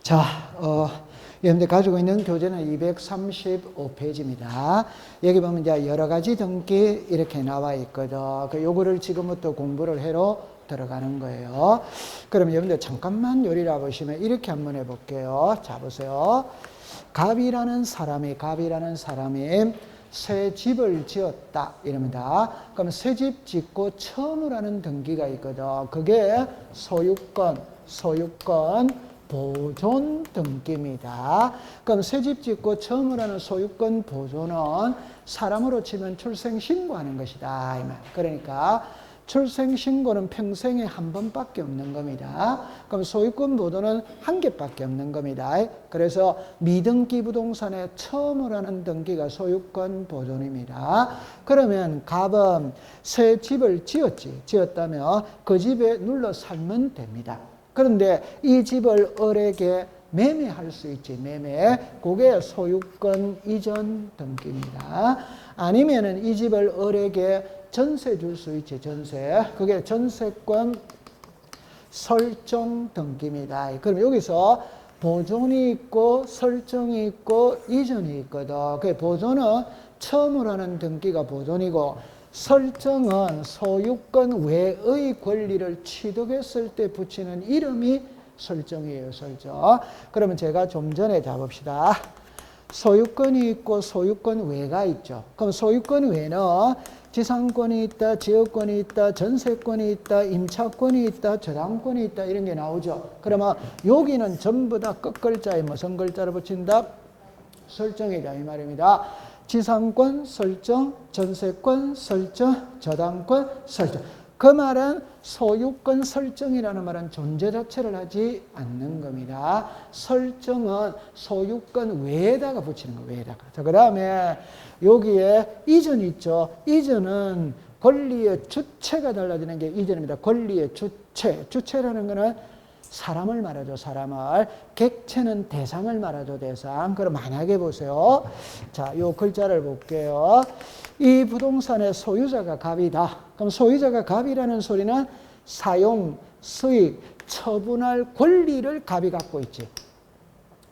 자, 여러분들 가지고 있는 교재는 235페이지입니다. 여기 보면 이제 여러 가지 등기 이렇게 나와 있거든. 요거를 지금부터 공부를 해로 들어가는 거예요. 그럼 여러분들 잠깐만 요리라 보시면 이렇게 한번 해볼게요. 자, 보세요. 갑이라는 사람이 새 집을 지었다 이럽니다. 그럼 새 집 짓고 처음으로 하는 등기가 있거든. 그게 소유권 보존 등기입니다. 그럼 새 집 짓고 처음으로 하는 소유권 보존은 사람으로 치면 출생신고하는 것이다. 이 말. 그러니까 출생신고는 평생에 한 번밖에 없는 겁니다. 그럼 소유권 보존은 한 개밖에 없는 겁니다. 그래서 미등기 부동산에 처음으로 하는 등기가 소유권 보존입니다. 그러면 갑은 새 집을 지었다면 그 집에 눌러 살면 됩니다. 그런데 이 집을 을에게 매매할 수 있지, 매매. 그게 소유권 이전 등기입니다. 아니면은 이 집을 을에게 전세 줄 수 있지, 전세. 그게 전세권 설정 등기입니다. 그럼 여기서 보존이 있고 설정이 있고 이전이 있거든. 그 보존은 처음으로 하는 등기가 보존이고 설정은 소유권 외의 권리를 취득했을 때 붙이는 이름이 설정이에요, 설정. 그러면 제가 좀 전에 잡읍시다. 소유권이 있고 소유권 외가 있죠. 그럼 소유권 외는 지상권이 있다, 지역권이 있다, 전세권이 있다, 임차권이 있다, 저당권이 있다 이런 게 나오죠. 그러면 여기는 전부 다 끝글자에 무슨 글자를 붙인다? 설정이다 이 말입니다. 지상권 설정, 전세권 설정, 저당권 설정. 그 말은 소유권 설정이라는 말은 존재 자체를 하지 않는 겁니다. 설정은 소유권 외에다가 붙이는 거예요. 외에다가. 자, 그 다음에 여기에 이전이 있죠. 이전은 권리의 주체가 달라지는 게 이전입니다. 권리의 주체. 주체라는 거는 사람을 말하죠, 사람을. 객체는 대상을 말하죠, 대상. 그럼 만약에 보세요. 자, 요 글자를 볼게요. 이 부동산의 소유자가 갑이다. 그럼 소유자가 갑이라는 소리는 사용, 수익, 처분할 권리를 갑이 갖고 있지.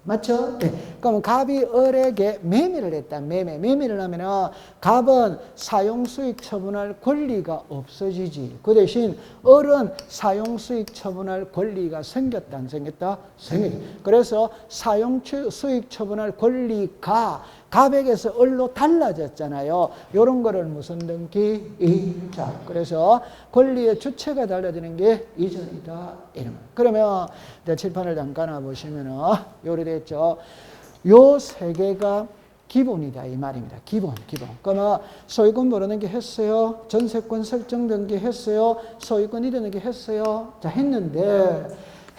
맞죠? 네. 그럼 갑이 을에게 매매를 했다. 매매를 하면은 갑은 사용 수익 처분할 권리가 없어지지. 그 대신 을은 사용 수익 처분할 권리가 생겼다. 안 생겼다? 생겼지. 그래서 사용 수익 처분할 권리가 갑에게서 을로 달라졌잖아요. 이런 거를 무슨 등기? 이자. 그래서 권리의 주체가 달라지는 게 이전이다. 이런 거. 그러면 이제 칠판을 잠깐 보시면은 요리 됐죠. 요 세 개가 기본이다 이 말입니다. 기본. 그러면 소유권 모르는 게 했어요. 전세권 설정 등기 했어요. 소유권 이전 등기 했어요. 자, 했는데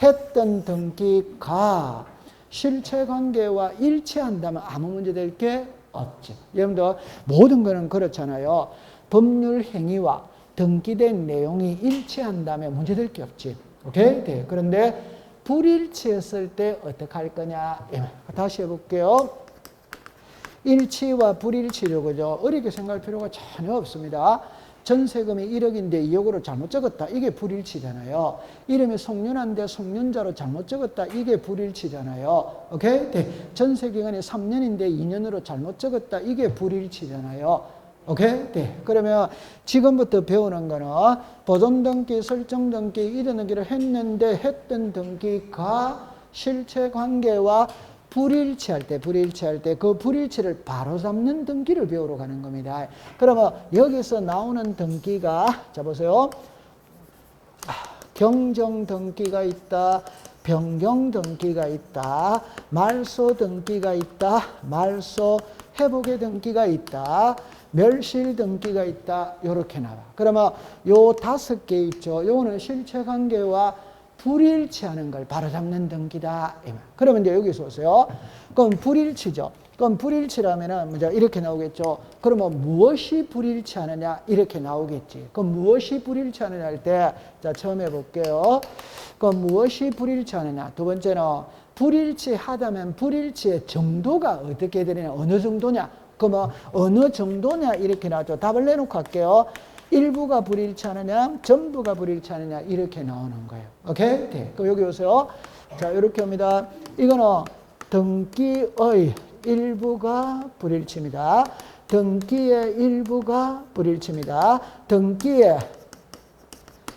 했던 등기가 실체관계와 일치한다면 아무 문제 될 게 없지. 여러분들 모든 거는 그렇잖아요. 법률 행위와 등기된 내용이 일치한다면 문제 될 게 없지. 오케이? 네. 그런데 불일치했을 때 어떻게 할 거냐? 다시 해볼게요. 일치와 불일치죠. 그죠? 어렵게 생각할 필요가 전혀 없습니다. 전세금이 1억인데 2억으로 잘못 적었다. 이게 불일치잖아요. 이름이 송윤한데 송윤자로 잘못 적었다. 이게 불일치잖아요. 오케이? 네. 전세기간이 3년인데 2년으로 잘못 적었다. 이게 불일치잖아요. 오케이? 네. 그러면 지금부터 배우는 거는 보존 등기, 설정 등기, 이전 등기를 했는데 했던 등기가 실체 관계와 불일치할 때 그 불일치를 바로잡는 등기를 배우러 가는 겁니다. 그러면 여기서 나오는 등기가 자 보세요. 경정 등기가 있다. 변경 등기가 있다. 말소 등기가 있다. 말소 회복의 등기가 있다. 멸실 등기가 있다. 이렇게 나와. 그러면 요 5개 있죠. 요거는 실체 관계와 불일치하는 걸 바로잡는 등기다. 그러면 이제 여기서 보세요. 그럼 불일치죠. 그럼 불일치라면은 이렇게 나오겠죠. 그러면 무엇이 불일치하느냐 이렇게 나오겠지. 그럼 무엇이 불일치하느냐 할 때 자 처음 해볼게요. 그럼 무엇이 불일치하느냐. 두 번째는 불일치하다면 불일치의 정도가 어떻게 되느냐. 어느 정도냐. 그러면 어느 정도냐 이렇게 나오죠. 답을 내놓고 할게요. 일부가 불일치하느냐, 전부가 불일치하느냐 이렇게 나오는 거예요. 오케이? 네. 그럼 여기 보세요. 자, 이렇게 합니다. 이거는 등기의 일부가 불일치입니다. 등기의 일부가 불일치입니다. 등기의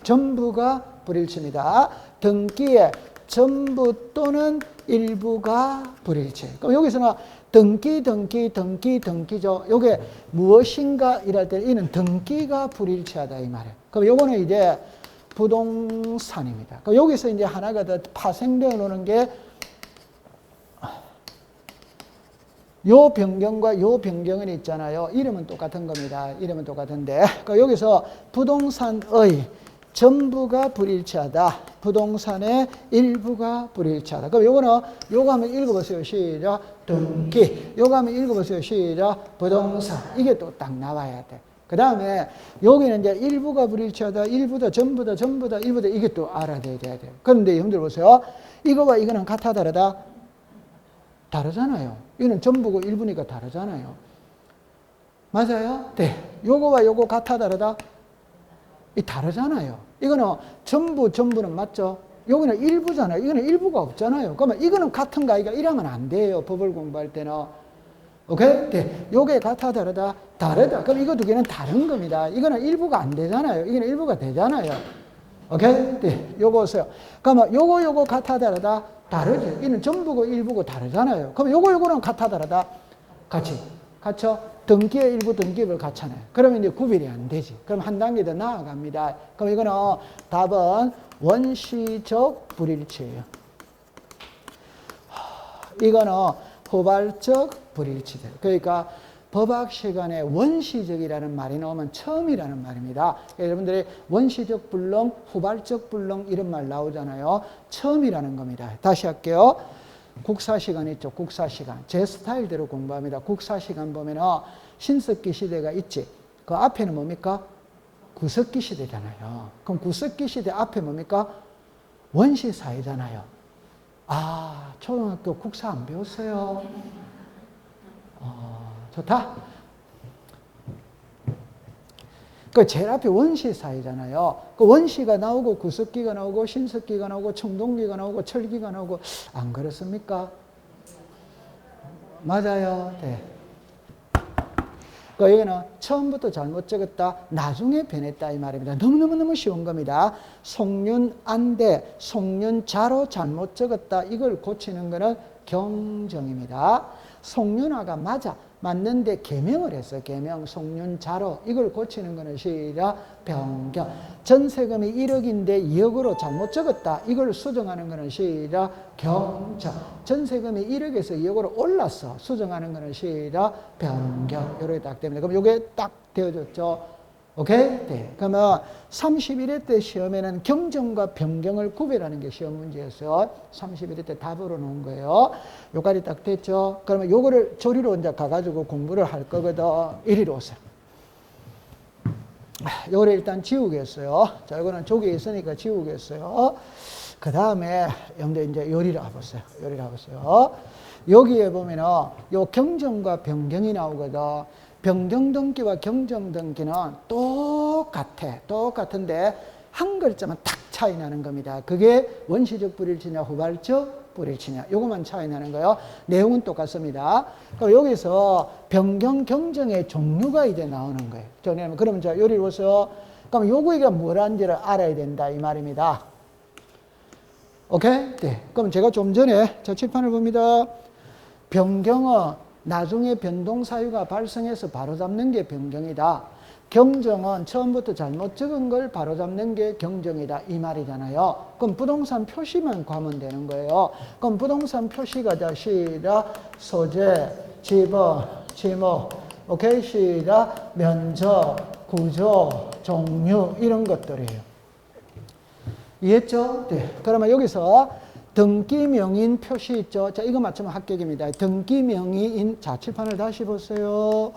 전부가 불일치입니다. 등기의 전부 또는 일부가 불일치. 그럼 여기서는 등기죠. 요게 무엇인가 이럴 때 이는 등기가 불일치하다 이 말이에요. 그럼 요거는 이제 부동산입니다. 그럼 여기서 이제 하나가 더 파생되어 놓는 게 요 변경과 요 변경은 있잖아요. 이름은 똑같은 겁니다. 이름은 똑같은데. 그러니까 여기서 부동산의 전부가 불일치하다. 부동산의 일부가 불일치하다. 그럼 요거는 요거 한번 읽어보세요. 시작. 등기. 요거 한번 읽어보세요. 시작. 부동산. 이게 또 딱 나와야 돼. 그 다음에 여기는 이제 일부가 불일치하다. 일부다, 전부다, 일부다. 이게 또 알아둬야 돼요. 그런데 형들 보세요. 이거와 이거는 같아 다르다? 다르잖아요. 이거는 전부고 일부니까 다르잖아요. 맞아요? 네. 요거와 요거 같아 다르다? 이 다르잖아요. 이거는 전부는 맞죠? 여기는 일부잖아요. 이거는 일부가 없잖아요. 그러면 이거는 같은가? 이거 이러면 안 돼요. 법을 공부할 때는. 오케이? 네. 요게 같아 다르다? 다르다. 그럼 이거 두 개는 다른 겁니다. 이거는 일부가 안 되잖아요. 이거는 일부가 되잖아요. 오케이? 네. 요거 보세요. 그러면 요거 같아 다르다? 다르죠. 이는 전부고 일부고 다르잖아요. 그럼 요거랑 같아 다르다? 같이. 같죠? 등기의 일부 등기를 같잖아요. 그러면 이제 구별이 안 되지. 그럼 한 단계 더 나아갑니다. 그럼 이거는 답은 원시적 불일치예요. 이거는 후발적 불일치들. 그러니까 법학 시간에 원시적이라는 말이 나오면 처음이라는 말입니다. 여러분들이 원시적 불능, 후발적 불능 이런 말 나오잖아요. 처음이라는 겁니다. 다시 할게요. 국사 시간 있죠. 국사 시간. 제 스타일대로 공부합니다. 국사 시간 보면은 신석기 시대가 있지. 그 앞에는 뭡니까? 구석기 시대잖아요. 그럼 구석기 시대 앞에 뭡니까? 원시사회잖아요. 아, 초등학교 국사 안 배웠어요? 좋다. 그 제일 앞에 원시사회잖아요. 그 원시가 나오고 구석기가 나오고 신석기가 나오고 청동기가 나오고 철기가 나오고 안 그렇습니까? 맞아요. 네. 그 여기는 처음부터 잘못 적었다, 나중에 변했다 이 말입니다. 너무너무 쉬운 겁니다. 송윤안대, 송윤자로 잘못 적었다. 이걸 고치는 거는 경정입니다. 송윤아가 맞는데 개명을 했어. 개명, 송윤자로. 이걸 고치는 거는 시작, 변경. 전세금이 1억인데 2억으로 잘못 적었다. 이걸 수정하는 거는 시작, 경정. 전세금이 1억에서 2억으로 올랐어. 수정하는 거는 시작, 변경. 이렇게 딱 됩니다. 그럼 이게 딱 되어졌죠. 오케이? 네. 그러면 31회 때 시험에는 경정과 변경을 구별하는 게 시험 문제였어요. 31회 때 답으로 놓은 거예요. 요까지 딱 됐죠. 그러면 요거를 조리로 이제 가가지고 공부를 할 거거든. 이리로 오세요. 요거를 일단 지우겠어요. 자, 이거는 조기에 있으니까 지우겠어요. 그 다음에 여러분들 이제 요리를 와보세요. 요리를 와보세요. 여기에 보면은 요 경정과 변경이 나오거든. 변경등기와 경정등기는 똑같은데 한 글자만 탁 차이 나는 겁니다. 그게 원시적 불일치냐 후발적 불일치냐 요것만 차이 나는 거예요. 내용은 똑같습니다. 그럼 여기서 변경 경정의 종류가 이제 나오는 거예요. 그러면 자 요리를 보세요. 그럼 요거가 뭐란지를 알아야 된다 이 말입니다. 오케이? 네. 그럼 제가 좀 전에 저 칠판을 봅니다. 변경은 나중에 변동사유가 발생해서 바로잡는 게 변경이다. 경정은 처음부터 잘못 적은 걸 바로잡는 게 경정이다. 이 말이잖아요. 그럼 부동산 표시만 구하면 되는 거예요. 그럼 부동산 표시가 자 시작, 소재, 지번, 지목, 오케이? 시작, 면적, 구조, 종류 이런 것들이에요. 이해했죠? 네. 그러면 여기서 등기명인 표시 있죠? 자, 이거 맞추면 합격입니다. 등기명의인. 자, 칠판을 다시 보세요.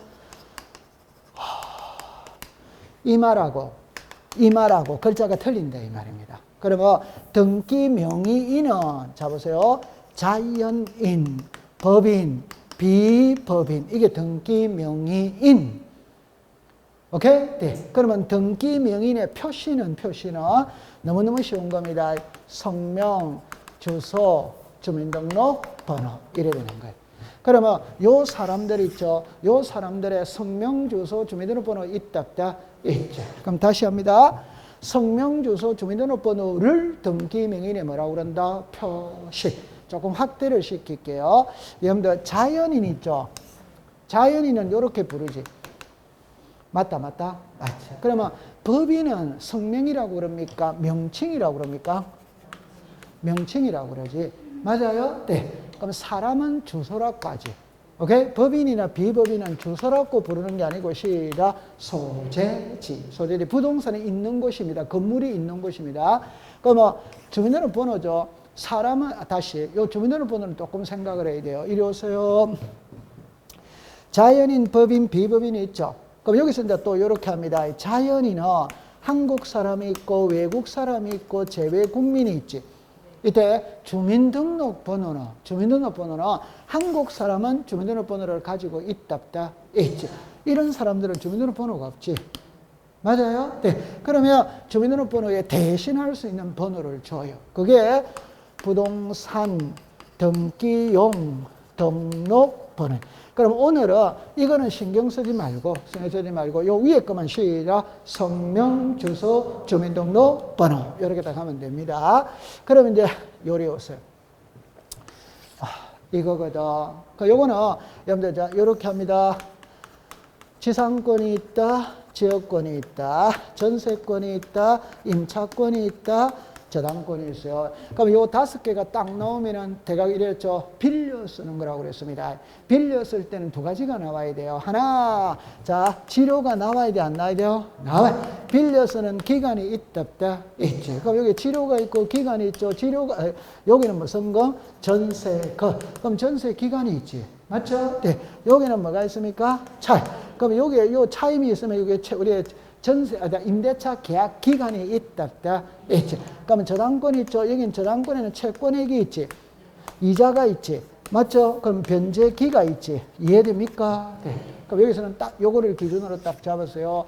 이 말하고 글자가 틀린다 이 말입니다. 그러면 등기명의인은 자 보세요. 자연인, 법인, 비법인. 이게 등기명의인. 오케이? 네. 그러면 등기명인의 표시는 너무너무 쉬운 겁니다. 성명, 주소, 주민등록번호 이래 되는 거예요. 그러면 요 사람들 있죠. 요 사람들의 성명, 주소, 주민등록번호 있다 없다? 있죠. 그럼 다시 합니다. 성명, 주소, 주민등록번호를 등기명인에 뭐라고 그런다? 표시. 조금 확대를 시킬게요. 여러분들 자연인 있죠. 자연인은 이렇게 부르지. 맞다. 맞지. 그러면 법인은 성명이라고 그럽니까? 명칭이라고 그럽니까? 명칭이라고 그러지. 맞아요? 네. 그럼 사람은 주소라까지. 오케이? 법인이나 비법인은 주소라고 부르는 게 아니고 시작 소재지. 소재지. 부동산이 있는 곳입니다. 건물이 있는 곳입니다. 그럼 주민등록번호죠. 사람은 다시 요 주민등록번호는 조금 생각을 해야 돼요. 이리 오세요. 자연인, 법인, 비법인이 있죠. 그럼 여기서 이제 또 이렇게 합니다. 자연인은 한국 사람이 있고 외국 사람이 있고 재외 국민이 있지. 이때 주민등록번호는 한국 사람은 주민등록번호를 가지고 있다 없다 있지. 이런 사람들은 주민등록번호가 없지. 맞아요? 네. 그러면 주민등록번호에 대신할 수 있는 번호를 줘요. 그게 부동산 등기용 등록번호. 그럼 오늘은 이거는 신경 쓰지 말고 요 위에 것만 시작 성명, 주소, 주민등록번호 이렇게 딱 하면 됩니다. 그러면 이제 요리 오세요. 이거거든. 요거는 여러분들 자 이렇게 합니다. 지상권이 있다, 지역권이 있다, 전세권이 있다, 임차권이 있다, 저당권이 있어요. 그럼 요 5개가 딱 나오면은 대략 이랬죠. 빌려 쓰는 거라고 그랬습니다. 빌려 쓸 때는 2가지가 나와야 돼요. 하나, 자, 지료가 나와야 돼, 안 나와야 돼요? 나와요. 빌려 쓰는 기간이 있다, 없다? 있지. 그럼 여기 지료가 있고 기간이 있죠. 지료가, 여기는 무슨 거? 전세권. 그럼 전세 기간이 있지. 맞죠? 네. 여기는 뭐가 있습니까? 차이. 그럼 여기에 요 차임이 있으면 여기 우리 임대차 계약 기간이 있다, 없다? 있지. 그러면 저당권이 있죠. 여긴 저당권에는 채권액이 있지. 이자가 있지. 맞죠? 그럼 변제기가 있지. 이해됩니까? 네. 그럼 여기서는 딱 요거를 기준으로 딱 잡았어요.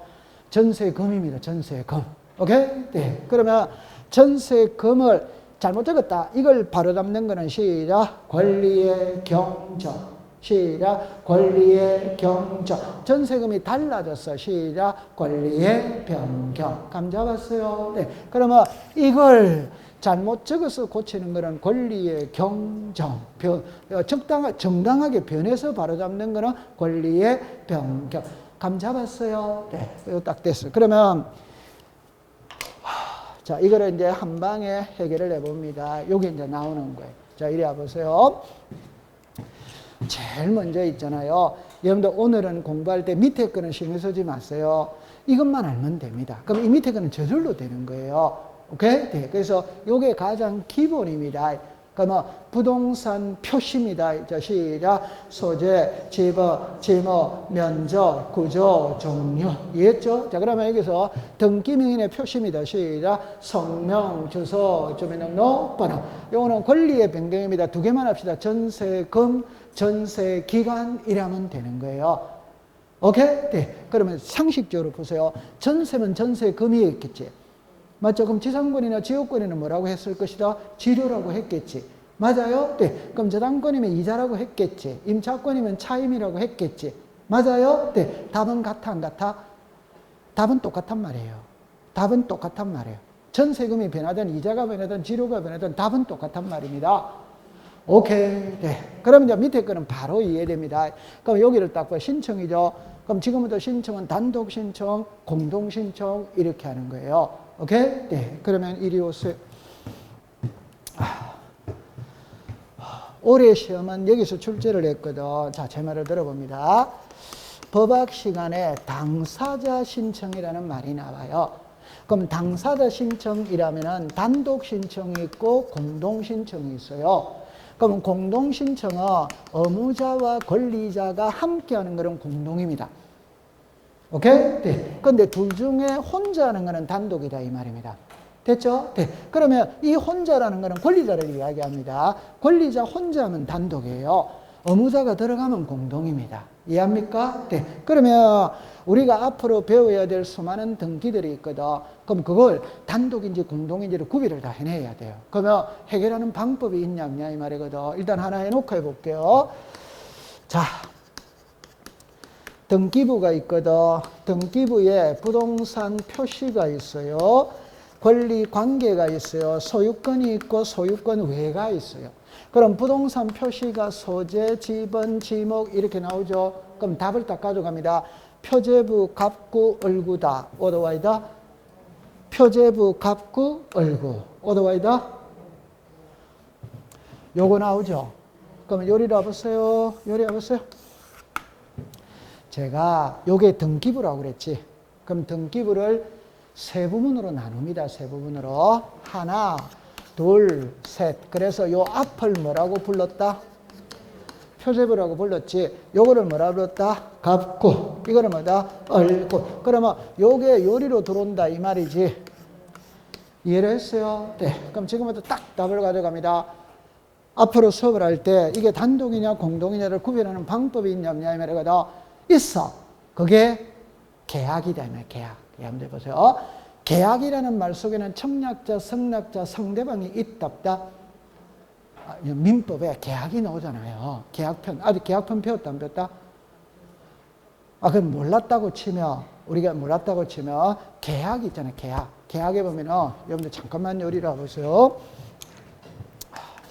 전세금입니다. 전세금. 오케이? 네. 그러면 전세금을 잘못 적었다. 이걸 바로 잡는 거는 시작. 권리의 경정. 시작. 권리의 경정. 전세금이 달라졌어. 시작. 권리의 변경. 감 잡았어요? 네. 그러면 이걸 잘못 적어서 고치는 거는 권리의 경정. 정당하게 변해서 바로 잡는 거는 권리의 변경. 감 잡았어요? 네. 이거 딱 됐어요. 그러면 자, 이거를 이제 한 방에 해결을 해봅니다. 여기 이제 나오는 거예요. 자, 이리 와보세요. 제일 먼저 있잖아요. 여러분들 오늘은 공부할 때 밑에 거는 신경 쓰지 마세요. 이것만 알면 됩니다. 그럼 이 밑에 거는 저절로 되는 거예요. 오케이? 네. 그래서 이게 가장 기본입니다. 그러면 부동산 표시입니다. 자, 시작. 소재, 지법, 지목, 면적, 구조, 종류. 이해했죠? 자, 그러면 여기서 등기명인의 표시입니다. 시작. 성명, 주소, 주민등록번호. 이거는 권리의 변경입니다. 2개만 합시다. 전세금, 전세기간이라면 되는 거예요. 오케이? 네. 그러면 상식적으로 보세요. 전세면 전세금이 있겠지. 맞죠? 그럼 지상권이나 지역권에는 뭐라고 했을 것이다? 지료라고 했겠지. 맞아요? 네. 그럼 저당권이면 이자라고 했겠지. 임차권이면 차임이라고 했겠지. 맞아요? 네. 답은 같아, 안 같아? 답은 똑같단 말이에요. 답은 똑같단 말이에요. 전세금이 변하든 이자가 변하든 지료가 변하든 답은 똑같단 말입니다. 오케이. 네. 그럼 이제 밑에 거는 바로 이해됩니다. 그럼 여기를 딱 봐. 신청이죠. 그럼 지금부터 신청은 단독 신청, 공동 신청 이렇게 하는 거예요. 오케이? 네. 그러면 이리 오세요. 올해 시험은 여기서 출제를 했거든. 자, 제 말을 들어봅니다. 법학 시간에 당사자 신청이라는 말이 나와요. 그럼 당사자 신청이라면은 단독 신청이 있고 공동 신청이 있어요. 그럼 공동 신청은 의무자와 권리자가 함께 하는 것은 공동입니다. 오케이? 네. 근데 둘 중에 혼자 하는 거는 단독이다 이 말입니다. 됐죠? 네. 그러면 이 혼자라는 거는 권리자를 이야기합니다. 권리자 혼자 하면 단독이에요. 의무자가 들어가면 공동입니다. 이해합니까? 네. 그러면 우리가 앞으로 배워야 될 수많은 등기들이 있거든. 그럼 그걸 단독인지 공동인지를 구별을 다 해내야 돼요. 그러면 해결하는 방법이 있냐 없냐 이 말이거든. 일단 하나 해놓고 해볼게요. 자, 등기부가 있거든. 등기부에 부동산 표시가 있어요. 권리 관계가 있어요. 소유권이 있고 소유권 외가 있어요. 그럼 부동산 표시가 소재, 지번, 지목 이렇게 나오죠. 그럼 답을 딱 가져갑니다. 표제부, 갑구, 을구다. 오더와이다. 표제부, 갑구, 을구. 오더와이다. 요거 나오죠. 그럼 요리를 해보세요. 요리 해보세요. 제가 요게 등기부라고 그랬지. 그럼 등기부를 세 부분으로 나눕니다. 세 부분으로. 하나, 둘, 셋. 그래서 요 앞을 뭐라고 불렀다? 표제부라고 불렀지. 요거를 뭐라고 불렀다? 갑구. 이거는 뭐다? 을구. 그러면 요게 요리로 들어온다 이 말이지. 이해를 했어요? 네. 그럼 지금부터 딱 답을 가져갑니다. 앞으로 수업을 할 때 이게 단독이냐 공동이냐를 구별하는 방법이 있냐 없냐 이 말이거든. 있어. 그게 계약이다. 계약. 한번 해보세요. 계약이라는 말 속에는 청약자, 성약자, 상대방이 있다 없다? 민법에 계약이 나오잖아요. 계약편. 아직 계약편 배웠다 안 배웠다? 그럼 몰랐다고 치면 우리가 몰랐다고 치면 계약이 있잖아요. 계약에 보면은 여러분들 잠깐만 요리를 해보세요.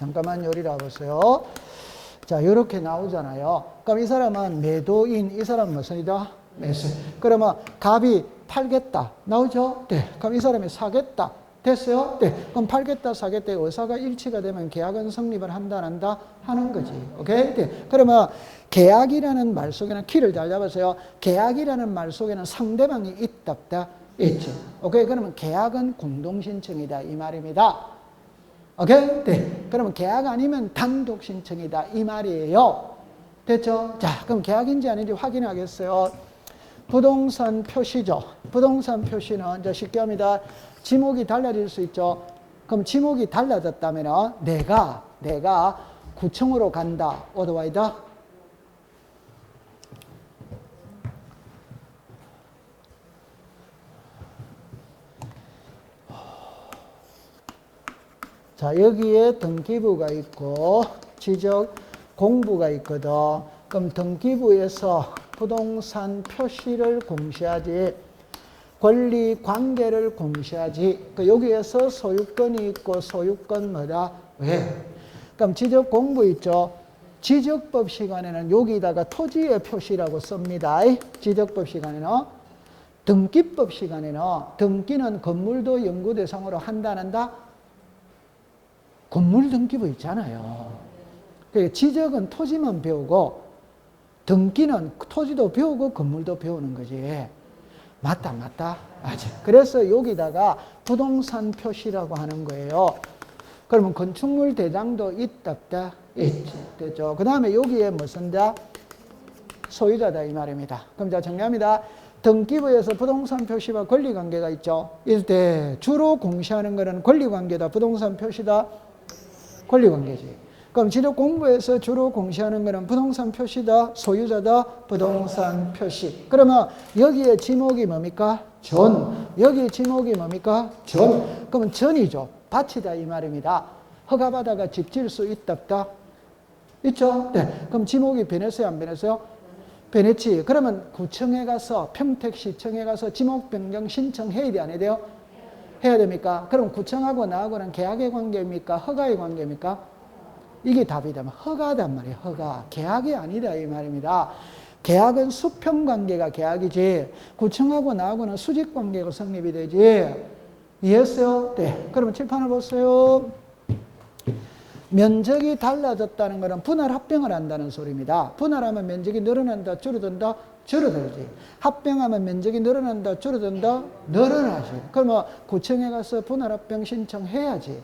잠깐만 요리를 해보세요. 자, 이렇게 나오잖아요. 그럼 이 사람은 매도인, 이 사람은 무슨이다? 매수. 그러면 갑이 팔겠다. 나오죠? 네. 그럼 이 사람이 사겠다. 됐어요? 네. 그럼 팔겠다, 사겠다. 의사가 일치가 되면 계약은 성립을 한다, 안 한다? 하는 거지. 오케이? 네. 그러면 계약이라는 말 속에는 키를 잘 잡으세요. 계약이라는 말 속에는 상대방이 있다, 없다? 있죠. 오케이? 그러면 계약은 공동신청이다. 이 말입니다. 오케이? 네. 그러면 계약 아니면 단독 신청이다. 이 말이에요. 됐죠? 자, 그럼 계약인지 아닌지 확인하겠어요. 부동산 표시죠. 부동산 표시는 이제 쉽게 합니다. 지목이 달라질 수 있죠. 그럼 지목이 달라졌다면 내가 구청으로 간다. 오더와이다. 자, 여기에 등기부가 있고 지적 공부가 있거든. 그럼 등기부에서 부동산 표시를 공시하지, 권리 관계를 공시하지. 여기에서 소유권이 있고 소유권 뭐다? 왜? 그럼 지적 공부 있죠. 지적법 시간에는 여기다가 토지의 표시라고 씁니다. 지적법 시간에는. 등기법 시간에는 등기는 건물도 연구 대상으로 한다, 안 한다? 건물 등기부 있잖아요. 지적은 토지만 배우고 등기는 토지도 배우고 건물도 배우는 거지. 맞다. 맞아. 그래서 여기다가 부동산 표시라고 하는 거예요. 그러면 건축물 대장도 있다, 없다? 있지. 됐죠. 그 다음에 여기에 무슨다? 소유자다 이 말입니다. 그럼 자 정리합니다. 등기부에서 부동산 표시와 권리관계가 있죠. 이럴 때 주로 공시하는 것은 권리관계다, 부동산 표시다, 권리관계지. 그럼 지적 공부에서 주로 공시하는 것은 부동산 표시다, 소유자다, 부동산 표시. 그러면 여기에 지목이 뭡니까? 전. 여기 지목이 뭡니까? 전. 그러면 전이죠. 밭이다 이 말입니다. 허가받아가 집 지을 수 있다, 없다? 있죠? 네. 그럼 지목이 변했어요, 안 변했어요? 변했지. 그러면 구청에 가서, 평택시청에 가서 지목 변경 신청해야 돼, 안 해야 돼요? 해야 됩니까? 그럼 구청하고 나하고는 계약의 관계입니까? 허가의 관계입니까? 이게 답이다. 허가단 말이에요. 허가. 계약이 아니다 이 말입니다. 계약은 수평관계가 계약이지 구청하고 나하고는 수직관계가 성립이 되지. 이해했어요? 네. 그러면 칠판을 보세요. 면적이 달라졌다는 것은 분할 합병을 한다는 소리입니다. 분할하면 면적이 늘어난다, 줄어든다, 줄어들지. 합병하면 면적이 늘어난다, 줄어든다, 늘어나지. 그러면 구청에 가서 분할 합병 신청해야지.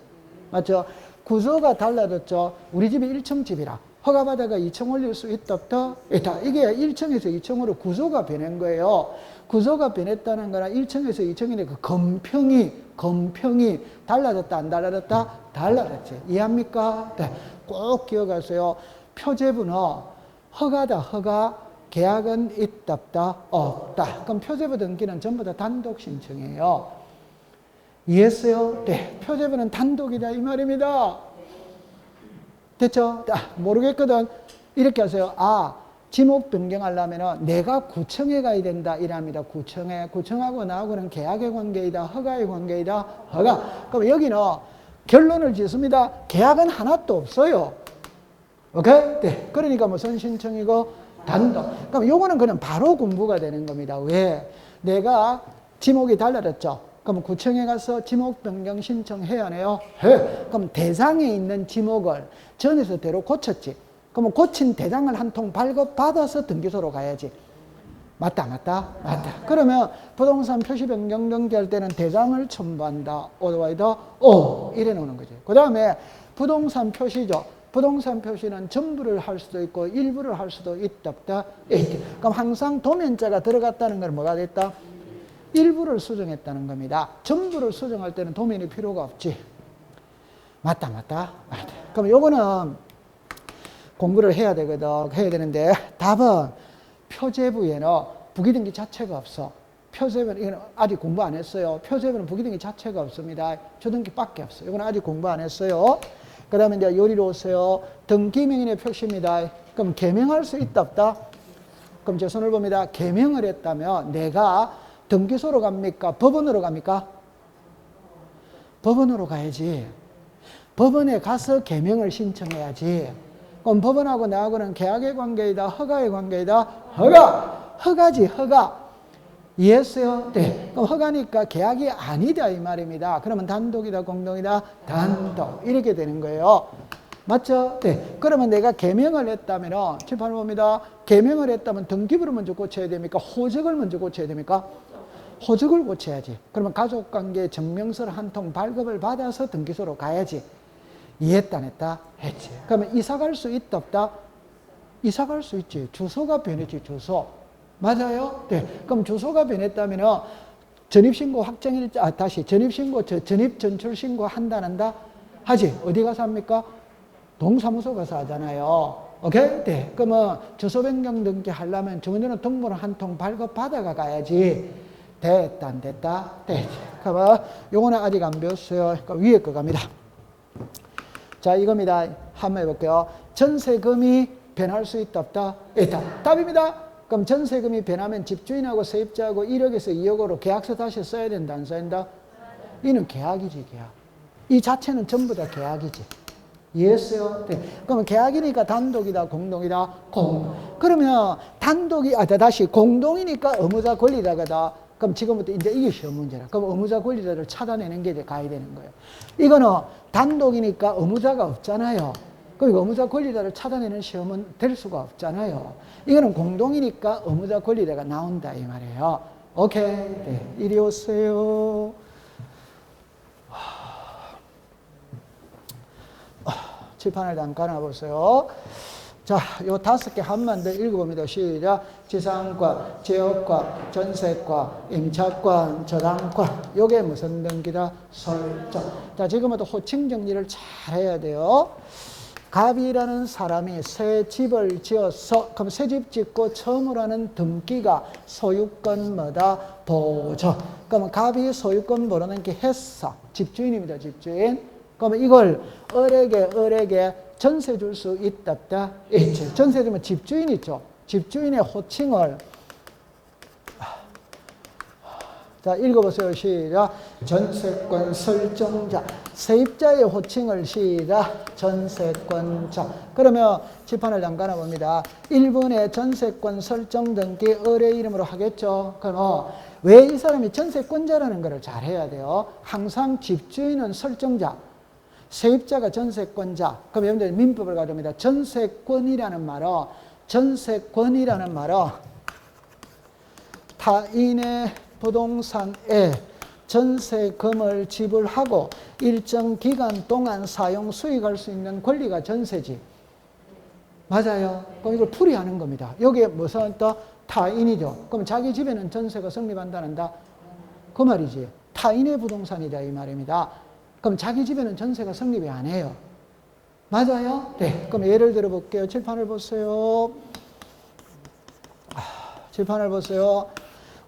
맞죠? 구조가 달라졌죠. 우리 집이 1층 집이라 허가받아가 2층 올릴 수 있다, 없다? 있다. 이게 1층에서 2층으로 구조가 변한 거예요. 구조가 변했다는 거는 1층에서 2층인데 그 건평이 달라졌다, 안 달라졌다? 달라졌지. 이해합니까? 네. 꼭 기억하세요. 표제부는 허가다, 허가. 계약은 있다 없다? 없다. 그럼 표제부 등기는 전부 다 단독 신청이에요. 이해했어요? 네. 표제부는 단독이다 이 말입니다. 됐죠? 모르겠거든. 이렇게 하세요. 지목 변경하려면 내가 구청에 가야 된다 이랍니다. 구청하고 나하고는 계약의 관계이다, 허가의 관계이다, 허가. 그럼 여기는 결론을 짓습니다. 계약은 하나도 없어요. 오케이? 네. 그러니까 무슨 신청이고 단독. 그럼 요거는 그냥 바로 공부가 되는 겁니다. 왜? 내가 지목이 달라졌죠. 그럼 구청에 가서 지목 변경 신청해야 해요? 해. 그럼 대상에 있는 지목을 전에서 대로 고쳤지. 그러면 고친 대장을 한 통 발급받아서 등기소로 가야지. 맞다. 그러면 부동산 표시 변경 등기할 때는 대장을 첨부한다. 오더와이더 이래 놓는 거지. 그 다음에 부동산 표시죠. 부동산 표시는 전부를 할 수도 있고 일부를 할 수도 있다 없다. 그럼 항상 도면자가 들어갔다는 건 뭐가 됐다? 일부를 수정했다는 겁니다. 전부를 수정할 때는 도면이 필요가 없지. 맞다. 그럼 요거는 공부를 해야 되는데 답은 표제부에는 부기등기 자체가 없어. 표제부는 이건 아직 공부 안 했어요. 표제부는 부기등기 자체가 없습니다. 주등기밖에 없어요. 이건 아직 공부 안 했어요. 그 다음에 이제 요리로 오세요. 등기명인의 표시입니다. 그럼 개명할 수 있다 없다? 그럼 제 손을 봅니다. 개명을 했다면 내가 등기소로 갑니까? 법원으로 갑니까? 법원으로 가야지. 법원에 가서 개명을 신청해야지. 그럼 법원하고 나하고는 계약의 관계이다, 허가의 관계이다, 허가지. 이해했어요? 네. 그럼 허가니까 계약이 아니다 이 말입니다. 그러면 단독이다, 공동이다, 단독 이렇게 되는 거예요. 맞죠? 네. 그러면 내가 개명을 했다면 칠판을 봅니다. 개명을 했다면 등기부를 먼저 고쳐야 됩니까? 호적을 먼저 고쳐야 됩니까? 호적을 고쳐야지. 그러면 가족관계 증명서를 한 통 발급을 받아서 등기소로 가야지. 이해했다 안 했다? 했지. 그러면 이사 갈 수 있다 없다? 이사 갈 수 있지. 주소가 변했지. 주소. 맞아요? 네. 그럼 주소가 변했다면 전입신고 확정일자 전입 전출신고 한다 안 한다? 하지. 어디 가서 합니까? 동사무소 가서 하잖아요. 오케이? 네. 그러면 주소 변경 등기 하려면 정원전원 등본을 한 통 발급 받아가 가야지. 됐다 안 됐다? 됐지. 그러면 요거는 아직 안 배웠어요. 그러니까 위에 거 갑니다. 자, 이겁니다. 한번 해볼게요. 전세금이 변할 수 있다 없다? 있다. 답입니다. 그럼 전세금이 변하면 집주인하고 세입자하고 1억에서 2억으로 계약서 다시 써야 된다 안 써야 된다? 이는 계약이지. 계약. 이 자체는 전부 다 계약이지. 이해했어요? 네. 그러면 계약이니까 단독이다 공동이다? 그러면 단독이 다시 공동이니까 의무자 권리자가다. 그럼 지금부터 이제 이게 시험 문제라. 그럼 의무자 권리자를 찾아내는 게 이제 가야 되는 거예요. 이거는 단독이니까 의무자가 없잖아요. 그럼 의무자 권리자를 찾아내는 시험은 될 수가 없잖아요. 이거는 공동이니까 의무자 권리자가 나온다 이 말이에요. 오케이. 네. 이리 오세요. 칠판을 잠깐 놔보세요. 자, 요 5개 한번 더 읽어봅니다. 시작. 지상권, 지역권, 전세권, 임차권, 저당권. 요게 무슨 등기다? 설정. 자, 지금부터 호칭 정리를 잘 해야 돼요. 갑이라는 사람이 새 집을 지어서, 그럼 새 집 짓고 처음으로 하는 등기가 소유권 뭐다? 보조. 그러면 갑이 소유권 보존 게 했어. 집주인입니다. 집주인. 그러면 이걸 을에게 전세 줄 수 있다 없다? 있지. 전세 주면 집주인 있죠. 집주인의 호칭을 자 읽어보세요. 시작. 전세권 설정자. 세입자의 호칭을 시작. 전세권자. 그러면 칠판을 잠깐 봅니다. 1번에 전세권 설정 등기 을의 이름으로 하겠죠. 그럼 왜 이 사람이 전세권자라는 것을 잘 해야 돼요. 항상 집주인은 설정자. 세입자가 전세권자. 그럼 여러분들 민법을 가져옵니다. 전세권이라는 말은 타인의 부동산에 전세금을 지불하고 일정 기간 동안 사용 수익할 수 있는 권리가 전세지. 맞아요. 그럼 이걸 풀이하는 겁니다. 여기에 무슨 또 타인이죠. 그럼 자기 집에는 전세가 성립한다는다. 그 말이지. 타인의 부동산이다 이 말입니다. 그럼 자기 집에는 전세가 성립이 안 해요. 맞아요? 네. 그럼 예를 들어 볼게요. 칠판을 보세요. 칠판을 보세요.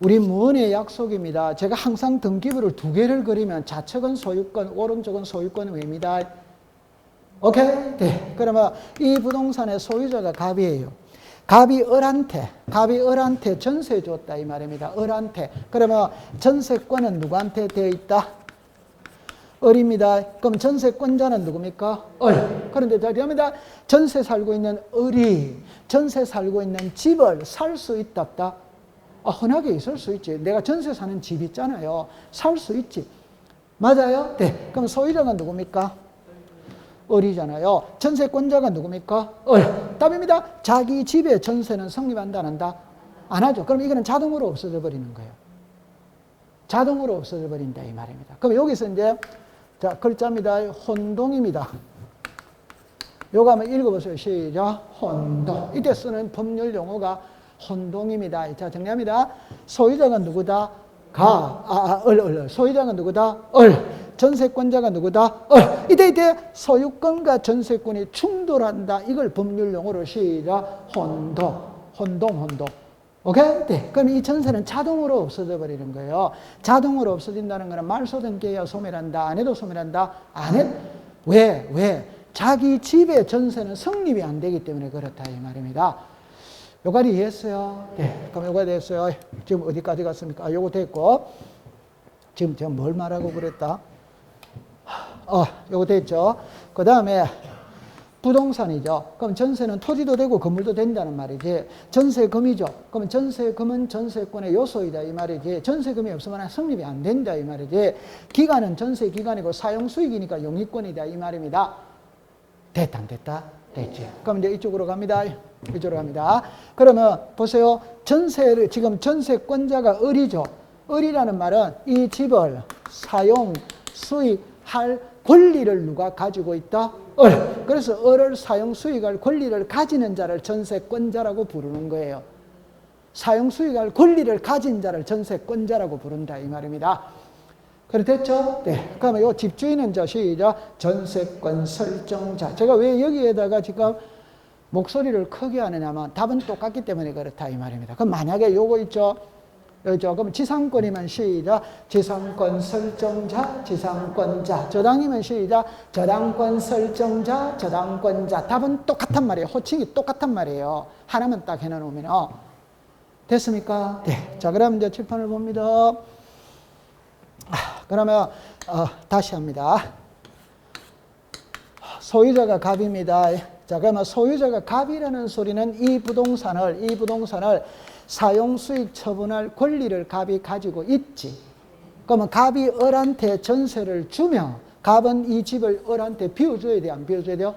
우리 무언의 약속입니다. 제가 항상 등기부를 두 개를 그리면 좌측은 소유권, 오른쪽은 소유권 외입니다. 오케이? 네. 그러면 이 부동산의 소유자가 갑이에요. 갑이 을한테 전세 줬다 이 말입니다. 을한테. 그러면 전세권은 누구한테 되어 있다? 을입니다. 그럼 전세권자는 누굽니까? 을. 그런데 자, 그럽니다. 전세 살고 있는 을이 전세 살고 있는 집을 살 수 있다 없다? 흔하게 있을 수 있지. 내가 전세 사는 집 있잖아요. 살 수 있지. 맞아요? 네. 그럼 소유자가 누굽니까? 을이잖아요. 전세권자가 누굽니까? 을. 답입니다. 자기 집의 전세는 성립한다, 안 한다? 안 하죠. 그럼 이거는 자동으로 없어져 버리는 거예요. 자동으로 없어져 버린다 이 말입니다. 그럼 여기서 이제 자, 글자입니다. 혼동입니다. 요거 한번 읽어보세요. 시작. 혼동. 이때 쓰는 법률 용어가 혼동입니다. 자, 정리합니다. 소유자가 누구다? 을. 소유자가 누구다? 을. 전세권자가 누구다? 을. 이때 소유권과 전세권이 충돌한다. 이걸 법률 용어로 시작. 혼동. 오케이? 네. 그럼 이 전세는 자동으로 없어져 버리는 거예요. 자동으로 없어진다는 거는 말소된 계약 소멸한다. 안 해도 소멸한다. 안 해? 왜? 자기 집의 전세는 성립이 안 되기 때문에 그렇다 이 말입니다. 요까지 이해했어요? 네. 그럼 요까지 됐어요. 지금 어디까지 갔습니까? 요거 됐고. 지금 제가 뭘 말하고 그랬다? 요거 됐죠? 그 다음에 부동산이죠. 그럼 전세는 토지도 되고 건물도 된다는 말이지. 전세금이죠. 그럼 전세금은 전세권의 요소이다 이 말이지. 전세금이 없으면 성립이 안 된다 이 말이지. 기간은 전세기간이고 사용수익이니까 용익권이다 이 말입니다. 됐다 안 됐다? 됐지. 그럼 이제 이쪽으로 갑니다. 그러면 보세요. 전세를 지금 전세권자가 을이죠. 을이라는 말은 이 집을 사용 수익할 권리를 누가 가지고 있다? 을. 그래서 을을 사용 수익할 권리를 가지는 자를 전세권자라고 부르는 거예요. 사용 수익할 권리를 가진 자를 전세권자라고 부른다 이 말입니다. 그래 됐죠? 네. 그러면 요 집주인은 시작. 전세권 설정자. 제가 왜 여기에다가 지금 목소리를 크게 하느냐면 답은 똑같기 때문에 그렇다 이 말입니다. 그럼 만약에 요거 있죠? 그럼 지상권이면 시작. 지상권 설정자, 지상권자. 저당이면 시작. 저당권 설정자, 저당권자. 답은 똑같단 말이에요. 호칭이 똑같단 말이에요. 하나만 딱 해놓으면. 됐습니까? 네. 자, 그럼 이제 칠판을 봅니다. 그러면 다시 합니다. 소유자가 갑입니다. 자, 그러면 소유자가 갑이라는 소리는 이 부동산을 사용수익 처분할 권리를 갑이 가지고 있지. 그러면 갑이 을한테 전세를 주면 갑은 이 집을 을한테 비워줘야 돼, 안 비워줘야 돼요?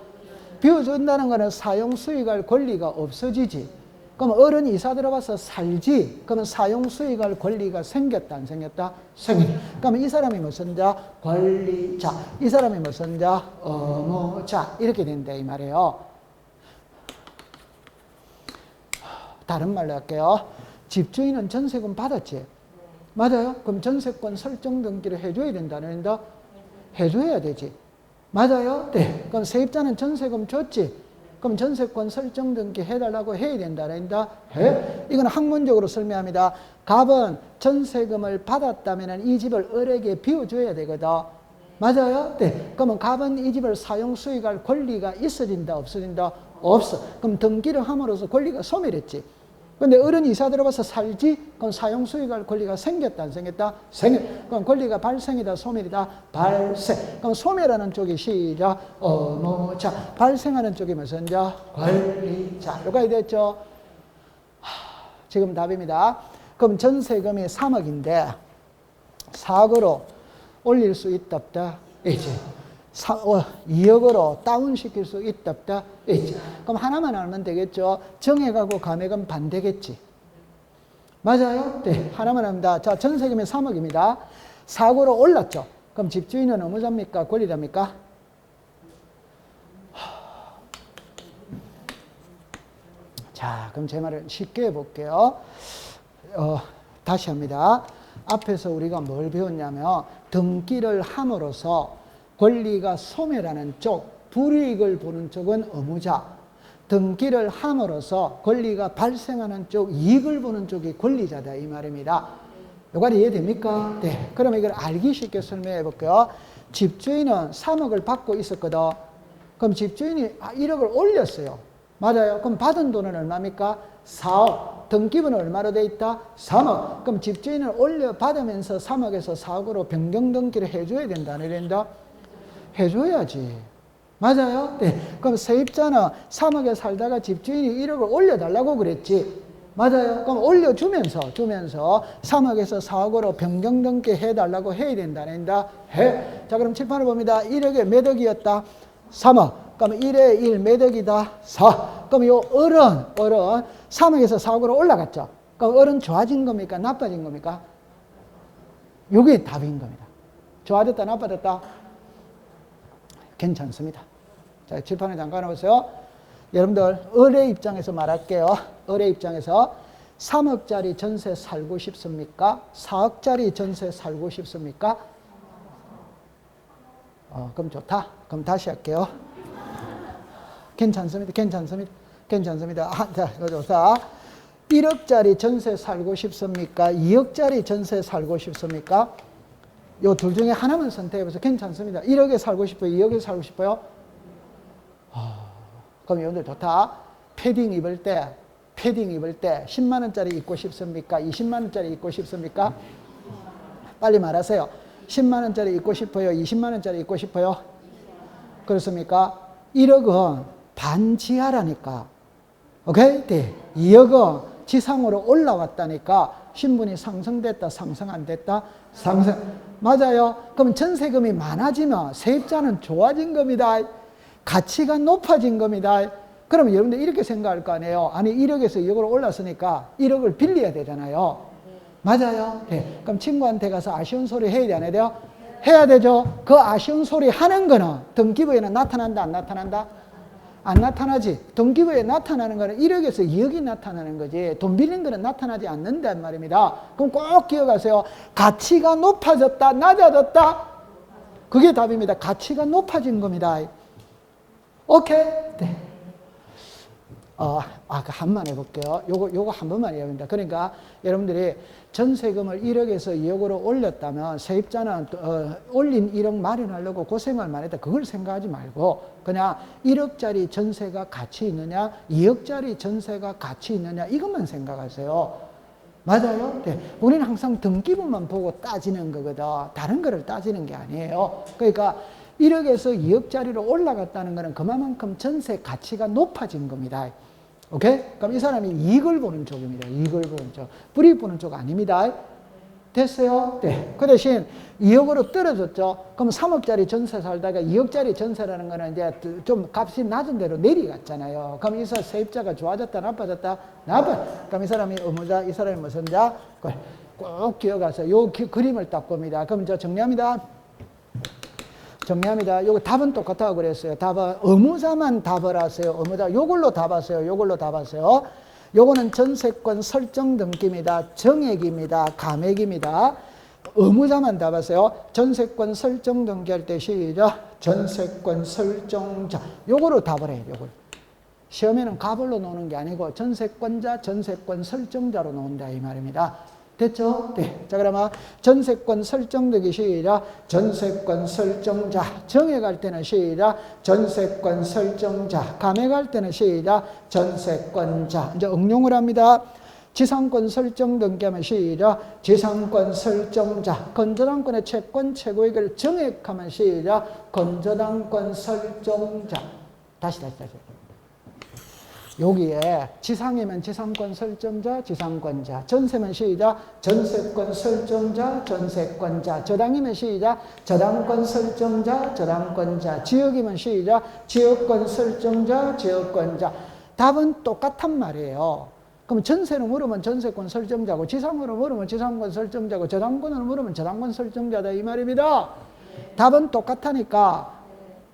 비워준다는 거는 사용수익할 권리가 없어지지. 그럼 을은 이사 들어와서 살지. 그러면 사용수익할 권리가 생겼다, 안 생겼다? 생겼다. 그러면 이 사람이 무슨 자? 권리자. 이 사람이 무슨 자? 의무자. 이렇게 된다 이 말이에요. 다른 말로 할게요. 집주인은 전세금 받았지? 맞아요? 그럼 전세권 설정 등기를 해줘야 된다, 안 된다? 해줘야 되지. 맞아요? 네. 그럼 세입자는 전세금 줬지? 그럼 전세권 설정 등기 해달라고 해야 된다, 안 된다? 해? 이건 학문적으로 설명합니다. 갑은 전세금을 받았다면 이 집을 을에게 비워줘야 되거든. 맞아요? 네. 그러면 갑은 이 집을 사용 수익할 권리가 있어진다, 없어진다? 없어. 그럼 등기를 함으로써 권리가 소멸했지. 근데 을은 이사 들어가서 살지? 그럼 사용 수익할 권리가 생겼다, 안 생겼다? 그럼 권리가 발생이다, 소멸이다? 발생. 그럼 소멸하는 쪽이 시작, 의무자. 발생하는 쪽이 무슨 자? 권리자. 여기까지 됐죠? 지금 답입니다. 그럼 전세금이 3억인데 4억으로 올릴 수 있다, 없다? 있지. 2억으로 다운시킬 수 있다, 없다? 있지. 그럼 하나만 알면 되겠죠? 정액하고 감액은 반대겠지. 맞아요? 네. 하나만 합니다. 자, 전세금이 3억입니다. 4억으로 올랐죠? 그럼 집주인은 의무자입니까? 권리자입니까? 자, 그럼 제 말을 쉽게 해볼게요. 다시 합니다. 앞에서 우리가 뭘 배웠냐면 등기를 함으로써 권리가 소멸하는 쪽, 불이익을 보는 쪽은 의무자, 등기를 함으로써 권리가 발생하는 쪽, 이익을 보는 쪽이 권리자다 이 말입니다. 요까지 이해됩니까? 네. 그러면 이걸 알기 쉽게 설명해 볼게요. 집주인은 3억을 받고 있었거든. 그럼 집주인이 1억을 올렸어요. 맞아요. 그럼 받은 돈은 얼마입니까? 4억. 등기부는 얼마로 돼 있다? 3억. 그럼 집주인은 올려받으면서 3억에서 4억으로 변경 등기를 해줘야 된다. 안 해야 된다? 해줘야지. 맞아요? 네. 그럼 세입자는 3억에 살다가 집주인이 1억을 올려달라고 그랬지. 맞아요? 그럼 올려주면서 3억에서 4억으로 변경 등기 해달라고 해야 된다. 안 된다? 해. 자, 그럼 칠판을 봅니다. 1억에 몇 억이었다? 3억. 그럼 1에 1 몇 억이다? 4. 그럼 요 을은 3억에서 4억으로 올라갔죠. 그럼 을은 좋아진 겁니까? 나빠진 겁니까? 요게 답인 겁니다. 좋아졌다? 나빠졌다? 괜찮습니다. 자, 칠판에 잠깐 보세요. 여러분들 을의 입장에서 말할게요. 을의 입장에서 3억짜리 전세 살고 싶습니까? 4억짜리 전세 살고 싶습니까? 그럼 좋다. 그럼 다시 할게요. 괜찮습니다. 자, 좋다. 1억짜리 전세 살고 싶습니까? 2억짜리 전세 살고 싶습니까? 요 둘 중에 하나만 선택해보세요. 괜찮습니다. 1억에 살고 싶어요? 2억에 살고 싶어요? 그럼 여러분들 좋다. 패딩 입을 때 10만 원짜리 입고 싶습니까? 20만 원짜리 입고 싶습니까? 빨리 말하세요. 10만 원짜리 입고 싶어요? 20만 원짜리 입고 싶어요? 그렇습니까? 1억은 반지하라니까. 오케이? 네. 2억은 지상으로 올라왔다니까. 신분이 상승됐다, 상승 안 됐다? 상승. 맞아요. 그럼 전세금이 많아지면 세입자는 좋아진 겁니다. 가치가 높아진 겁니다. 그러면 여러분들 이렇게 생각할 거 아니에요. 아니 1억에서 2억으로 올랐으니까 1억을 빌려야 되잖아요. 맞아요. 네. 그럼 친구한테 가서 아쉬운 소리 해야 돼, 안 해야 돼요? 해야 되죠. 그 아쉬운 소리 하는 거는 등기부에는 나타난다, 안 나타난다? 안 나타나지. 등기부에 나타나는 거는 1억에서 2억이 나타나는 거지. 돈 빌린 거는 나타나지 않는단 말입니다. 그럼 꼭 기억하세요. 가치가 높아졌다, 낮아졌다? 그게 답입니다. 가치가 높아진 겁니다. 오케이? 네. 한번 해볼게요. 요거 한 번만 해야 됩니다. 그러니까 여러분들이 전세금을 1억에서 2억으로 올렸다면 세입자는 올린 1억 마련하려고 고생을 많이 했다. 그걸 생각하지 말고 그냥 1억짜리 전세가 가치 있느냐, 2억짜리 전세가 가치 있느냐 이것만 생각하세요. 맞아요? 네. 우리는 항상 등기부만 보고 따지는 거거든. 다른 거를 따지는 게 아니에요. 그러니까 1억에서 2억짜리로 올라갔다는 것은 그만큼 전세 가치가 높아진 겁니다. 오케이? 그럼 이 사람이 이익을 보는 쪽입니다. 이익을 보는 쪽. 불이익 보는 쪽 아닙니다. 됐어요? 네. 그 대신 2억으로 떨어졌죠? 그럼 3억짜리 전세 살다가 2억짜리 전세라는 거는 이제 좀 값이 낮은 대로 내려갔잖아요. 그럼 이 사람 세입자가 좋아졌다, 나빠졌다? 나빠. 그럼 이 사람이 의무자, 이 사람이 무슨 자? 꼭 기억하세요. 요 그림을 딱 봅니다. 그럼 저 정리합니다. 정리합니다. 요거 답은 똑같다고 그랬어요. 답은 의무자만 답을 하세요. 의무자. 요걸로 답하세요. 요걸로 답하세요. 요거는 전세권 설정 등기입니다. 정액입니다. 감액입니다. 의무자만 답하세요. 전세권 설정 등기할 때 시작. 전세권 설정자. 요거로 답을 해요. 요걸. 시험에는 가벌로 노는 게 아니고 전세권자, 전세권 설정자로 놓는다 이 말입니다. 됐죠? 네. 자, 그러면 전세권 설정되기 시작. 전세권 설정자. 정액할 때는 시작. 전세권 설정자. 감액할 때는 시작. 전세권자. 이제 응용을 합니다. 지상권 설정 등기하면 시작. 지상권 설정자. 건전한권의 채권 최고액을 정액하면 시작. 건전한권 설정자. 다시. 여기에 지상이면 지상권 설정자, 지상권자. 전세면 시작. 전세권 설정자, 전세권자. 저당이면 시작. 저당권 설정자, 저당권자. 지역이면 시작. 지역권 설정자, 지역권자. 답은 똑같단 말이에요. 그럼 전세로 물으면 전세권 설정자고, 지상으로 물으면 지상권 설정자고, 저당권으로 물으면 저당권 설정자다 이 말입니다. 답은 똑같으니까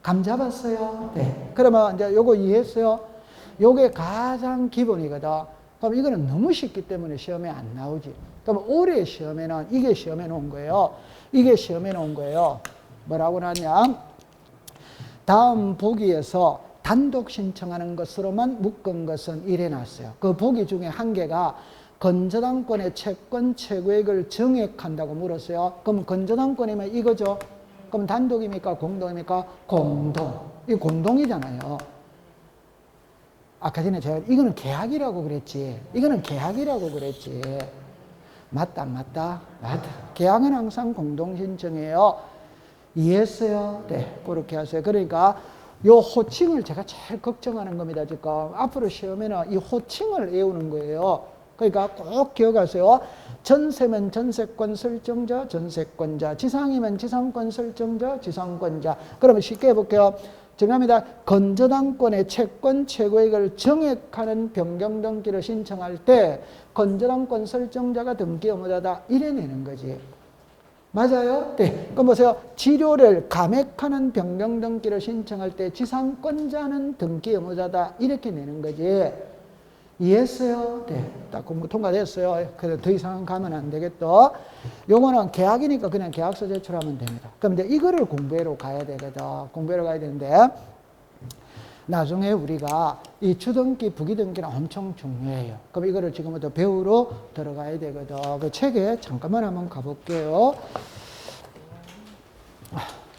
감 잡았어요. 네. 그러면 이제 요거 이해했어요? 요게 가장 기본이거든. 그럼 이거는 너무 쉽기 때문에 시험에 안 나오지. 그럼 올해 시험에는 이게 시험에 놓은 거예요. 이게 시험에 놓은 거예요. 뭐라고 나왔냐? 다음 보기에서 단독 신청하는 것으로만 묶은 것은 이래놨어요. 그 보기 중에 한 개가 건저당권의 채권 최고액을 정액한다고 물었어요. 그럼 건저당권이면 이거죠. 그럼 단독입니까? 공동입니까? 공동. 이 공동이잖아요. 아까 전에 제가 이거는 계약이라고 그랬지. 이거는 계약이라고 그랬지. 맞다, 안 맞다? 맞다. 계약은 항상 공동신청이에요. 이해했어요? 네, 그렇게 하세요. 그러니까 요 호칭을 제가 제일 걱정하는 겁니다. 지금 앞으로 시험에는 이 호칭을 외우는 거예요. 그러니까 꼭 기억하세요. 전세면 전세권 설정자, 전세권자. 지상이면 지상권 설정자, 지상권자. 그러면 쉽게 해볼게요. 정합니다. 건저당권의 채권 최고액을 정액하는 변경 등기를 신청할 때 건저당권 설정자가 등기 의무자다. 이래 내는 거지. 맞아요? 네. 그럼 보세요. 지료를 감액하는 변경 등기를 신청할 때 지상권자는 등기 의무자다. 이렇게 내는 거지. 이해했어요? 네. 딱 공부 통과됐어요. 그래서 더 이상 가면 안 되겠다. 요거는 계약이니까 그냥 계약서 제출하면 됩니다. 그럼 이제 이거를 공부하러 가야 되거든. 공부하러 가야 되는데, 나중에 우리가 이 주등기, 부기등기는 엄청 중요해요. 그럼 이거를 지금부터 배우러 들어가야 되거든. 그 책에 잠깐만 한번 가볼게요.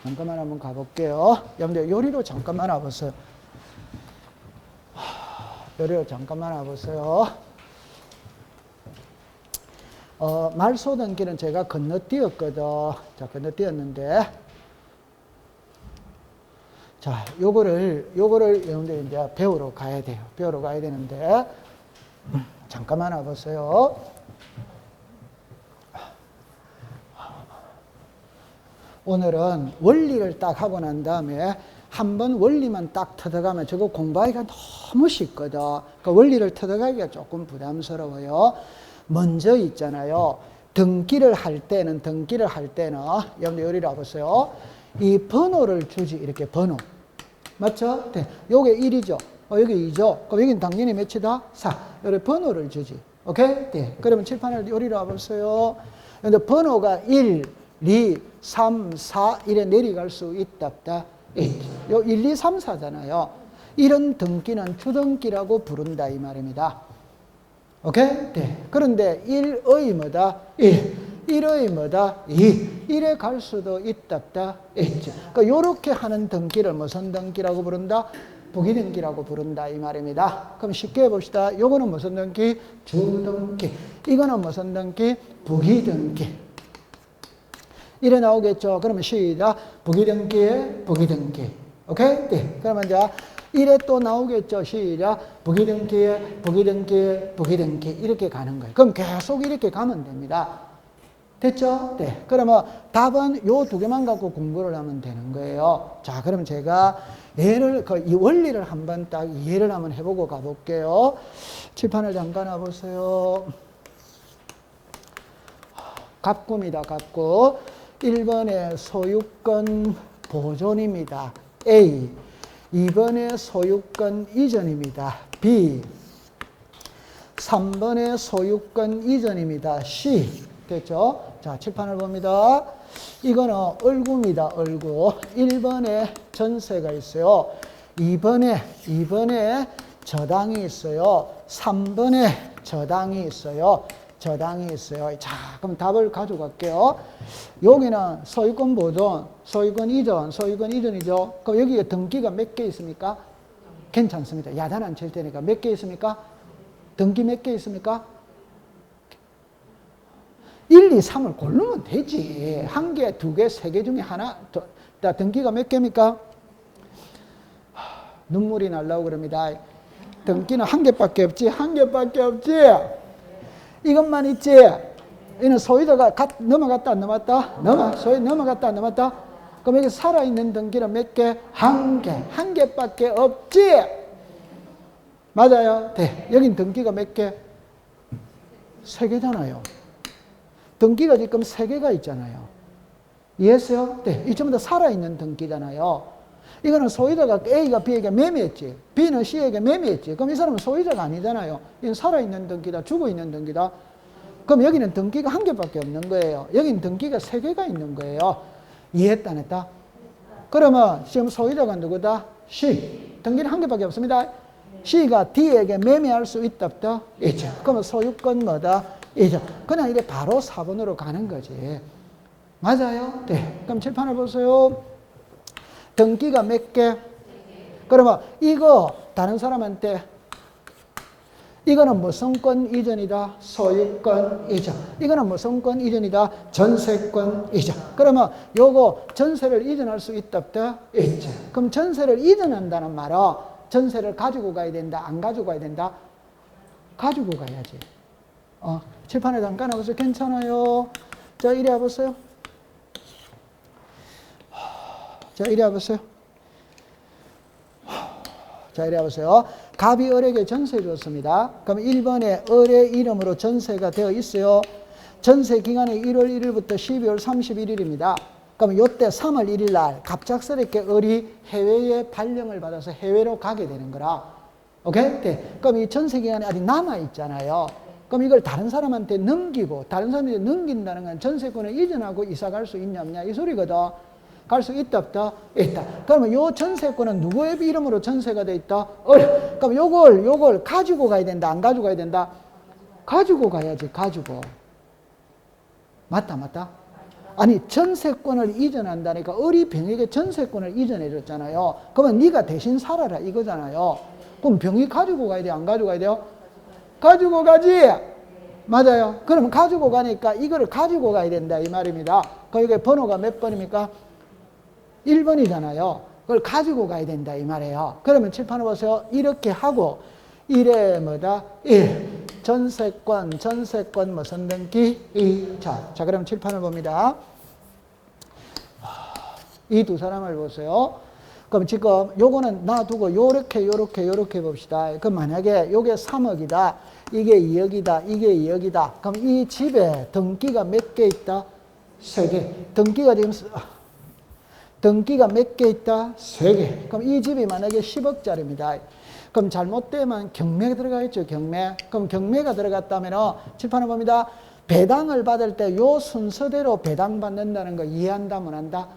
잠깐만 한번 가볼게요. 여러분들 요리로 잠깐만 와보세요. 요리로 잠깐만 와보세요. 말소등기는 제가 건너뛰었거든. 자, 건너뛰었는데. 자, 요거를 여러분들 이제 배우러 가야 돼요. 배우러 가야 되는데. 잠깐만 와보세요. 오늘은 원리를 딱 하고 난 다음에 한번 원리만 딱 터득하면 저거 공부하기가 너무 쉽거든. 그 원리를 터득하기가 조금 부담스러워요. 먼저 있잖아요. 등기를 할 때는 여러분들 여기를 와보세요. 이 번호를 주지. 이렇게 번호. 맞죠? 네. 요게 1이죠. 여기 2죠. 그럼 여기는 당연히 몇이다? 4. 여기 번호를 주지. 오케이? 네. 그러면 칠판을 여기로 와보세요. 근데 번호가 1, 2, 3, 4 이래 내려갈 수 있다 없다? 요 1, 2, 3, 4잖아요. 이런 등기는 주등기라고 부른다 이 말입니다. 오케이? 네. 그런데 1의 뭐다? 1의 뭐다? 2. 1에 갈 수도 있다 없다? 있죠. 그러니까 요렇게 하는 등기를 무슨 등기라고 부른다? 부기등기라고 부른다 이 말입니다. 그럼 쉽게 해봅시다. 요거는 무슨 등기? 주등기. 이거는 무슨 등기? 부기등기. 이래 나오겠죠. 그러면 시작. 부기등기에 부기등기. 오케이? 네. 그러면 이제 이래 또 나오겠죠. 시작. 부기등기에 부기등기에 부기등기. 이렇게 가는 거예요. 그럼 계속 이렇게 가면 됩니다. 됐죠? 네. 그러면 답은 요 두 개만 갖고 공부를 하면 되는 거예요. 자, 그럼 제가 얘를, 이 원리를 한번 딱 이해를 한번 해보고 가볼게요. 칠판을 잠깐 와보세요. 갑구입니다. 갑구. 1번에 소유권 보존입니다. A. 2번에 소유권 이전입니다. B. 3번에 소유권 이전입니다. C. 됐죠? 자, 칠판을 봅니다. 이거는 얼구입니다. 얼구. 1번에 전세가 있어요. 2번에 저당이 있어요. 3번에 저당이 있어요. 저당이 있어요. 자, 그럼 답을 가져갈게요. 여기는 소유권 보존, 소유권 이전, 소유권 이전이죠. 그럼 여기에 등기가 몇 개 있습니까? 괜찮습니다. 야단 안 칠 테니까. 몇 개 있습니까? 등기 몇 개 있습니까? 1, 2, 3을 고르면 되지. 한 개, 두 개, 세 개 중에 하나. 등기가 몇 개입니까? 눈물이 날라고 그럽니다. 등기는 한 개밖에 없지. 한 개밖에 없지. 이것만 있지. 이는 소유자가 넘어갔다 안 넘어갔다? 소유 넘어갔다 안 넘어갔다? 그럼 여기 살아있는 등기는 몇 개? 한 개. 한 개밖에 없지. 맞아요. 네. 여긴 등기가 몇 개? 세 개잖아요. 등기가 지금 세 개가 있잖아요. 이해했어요? 네. 이 전부 다 살아있는 등기잖아요. 이거는 소유자가 A가 B에게 매매했지. B는 C에게 매매했지. 그럼 이 사람은 소유자가 아니잖아요. 이건 살아있는 등기다. 죽어있는 등기다. 그럼 여기는 등기가 한 개밖에 없는 거예요. 여기는 등기가 세 개가 있는 거예요. 이해했다 안 했다? 그러면 지금 소유자가 누구다? C. 등기는 한 개밖에 없습니다. C가 D에게 매매할 수 있다 없다? 있죠. 그러면 소유권 뭐다? 이죠. 그냥 이래 바로 4번으로 가는 거지. 맞아요? 네. 그럼 칠판을 보세요. 등기가 몇 개? 그러면 이거 다른 사람한테 이거는 무슨 권 이전이다? 소유권 이전. 이거는 무슨 권 이전이다? 전세권 이전. 그러면 요거 전세를 이전할 수 있다 없다? 있죠. 그럼 전세를 이전한다는 말은 전세를 가지고 가야 된다? 안 가지고 가야 된다? 가지고 가야지. 칠판에 잠깐 와보세요. 괜찮아요. 자, 이리 와보세요. 자, 이리 와보세요. 자, 이리 와보세요. 갑이 을에게 전세 줬습니다. 그럼 1번에 을의 이름으로 전세가 되어 있어요. 전세 기간이 1월 1일부터 12월 31일입니다. 그럼 요때 3월 1일 날 갑작스럽게 을이 해외에 발령을 받아서 해외로 가게 되는 거라. 오케이? 네. 그럼 이 전세 기간이 아직 남아있잖아요. 그럼 이걸 다른 사람한테 넘기고, 다른 사람한테 넘긴다는 건 전세권을 이전하고 이사 갈 수 있냐 없냐 이 소리거든. 갈 수 있다 없다? 있다. 그러면 요 전세권은 누구의 이름으로 전세가 돼 있다? 그럼 요걸 가지고 가야 된다? 안 가지고 가야 된다? 가지고 가야지, 가지고. 맞다? 아니, 전세권을 이전한다니까 을이 병에게 전세권을 이전해 줬잖아요. 그러면 네가 대신 살아라 이거잖아요. 그럼 병이 가지고 가야 돼요? 안 가지고 가야 돼요? 가지고 가지. 맞아요. 그러면 가지고 가니까 이거를 가지고 가야 된다 이 말입니다. 그러니까 번호가 몇 번입니까? 1번이잖아요. 그걸 가지고 가야 된다 이 말이에요. 그러면 칠판을 보세요. 이렇게 하고 1에 뭐다? 1. 전세권 무슨 등기? 2. 자, 그럼 칠판을 봅니다. 이 두 사람을 보세요. 그럼 지금 요거는 놔두고 요렇게 봅시다. 그럼 만약에 요게 3억이다. 이게 2억이다. 이게 2억이다. 그럼 이 집에 등기가 몇 개 있다? 3개. 등기가 몇 개 있다? 3개. 그럼 이 집이 만약에 10억짜리입니다. 그럼 잘못되면 경매가 들어가 있죠, 경매. 그럼 경매가 들어갔다면 칠판을 봅니다. 배당을 받을 때 요 순서대로 배당받는다는 거 이해한다, 못 한다?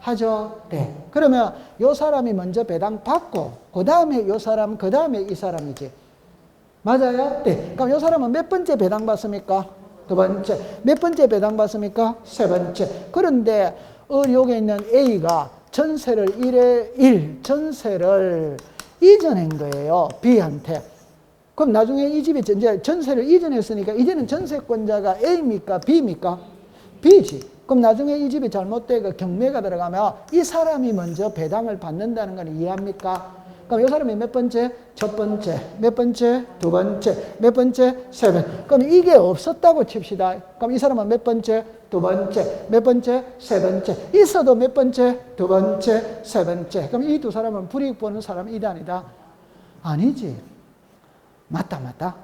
하죠. 네. 그러면 요 사람이 먼저 배당 받고, 그 다음에 요 사람, 그 다음에 이 사람이지. 맞아요? 네. 그럼 요 사람은 몇 번째 배당 받습니까? 두 번째. 몇 번째 배당 받습니까? 세 번째. 그런데 여기 있는 A가 전세를 1에 1, 전세를 이전한 거예요. B한테. 그럼 나중에 이 집이 이제 전세를 이전했으니까 이제는 전세권자가 A입니까? B입니까? B지. 그럼 나중에 이 집이 잘못되고 경매가 들어가면 이 사람이 먼저 배당을 받는다는 건 이해합니까? 그럼 이 사람이 몇 번째? 첫 번째. 몇 번째? 두 번째. 몇 번째? 세 번째. 그럼 이게 없었다고 칩시다. 그럼 이 사람은 몇 번째? 두 번째. 몇 번째? 세 번째. 있어도 몇 번째? 두 번째, 세 번째. 그럼 이 두 사람은 불이익 보는 사람 이다 아니다? 아니지. 맞다.